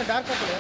Dark అప్పుడు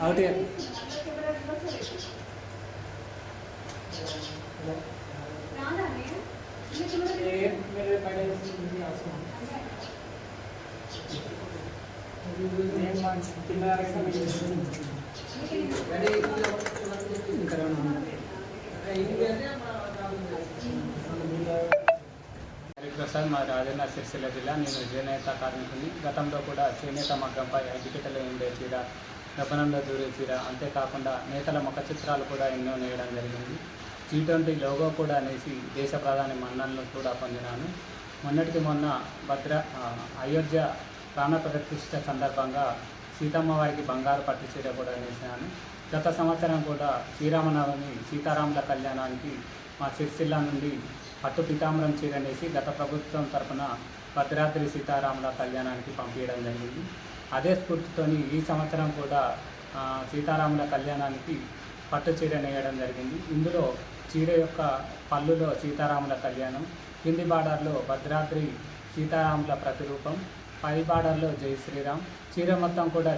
అదే out Prasad మా రాజన్న సిరిసిల్ల జిల్లా. నేను చేనేత కార్మికుని. గతంలో కూడా చేనేత మగ్గంపై అగ్గిపెట్టెలో ఉండే చీర, దపనంలో దూరే చీర, అంతేకాకుండా నేతల ముఖ చిత్రాలు కూడా ఎన్నో నేయడం జరిగింది. G20 లోగో కూడా నేసి దేశ ప్రధాని మన్ననలు కూడా పొందినాను. మొన్నటికి మొన్న అయోధ్య ప్రాణ ప్రతిష్ఠ సందర్భంగా సీతమ్మ వారికి బంగారు పట్టు చీర కూడా నేసినాను. గత సంవత్సరం కూడా శ్రీరామనవమి సీతారాముల కళ్యాణానికి మా సిరిసిల్ల నుండి పట్టు పీతాంబరం చీర నేసి గత ప్రభుత్వం తరఫున భద్రాద్రి సీతారాముల కళ్యాణానికి పంపించడం జరిగింది. అదే స్ఫూర్తితోని ఈ సంవత్సరం కూడా సీతారాముల కళ్యాణానికి పట్టు చీర నేయడం జరిగింది. ఇందులో చీర యొక్క పళ్ళులో సీతారాముల కళ్యాణం, కింది బార్డర్లో భద్రాద్రి సీతారాముల ప్రతిరూపం, పై బార్డర్లో జై శ్రీరామ్. చీర మొత్తం కూడా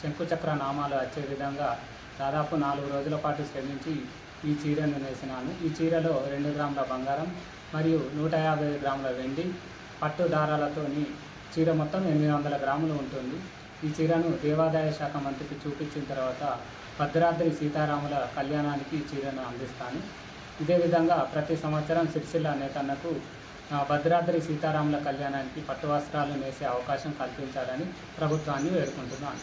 శంకుచక్ర నామాలు వచ్చే విధంగా దాదాపు 4 రోజుల పాటు శ్రమించి ఈ చీరను నేసినాను. ఈ చీరలో 2 గ్రాముల బంగారం మరియు 150 గ్రాముల వెండి పట్టు దారాలతోని చీర మొత్తం 800 గ్రాములు ఉంటుంది. ఈ చీరను దేవాదాయ శాఖ మంత్రికి చూపించిన తర్వాత భద్రాద్రి సీతారాముల కళ్యాణానికి ఈ చీరను అందిస్తాను. ఇదే విధంగా ప్రతి సంవత్సరం సిరిసిల్ల నేతన్నకు భద్రాద్రి సీతారాముల కళ్యాణానికి పట్టు వస్త్రాలు నేసే అవకాశం కల్పించాలని ప్రభుత్వాన్ని వేడుకుంటున్నాను.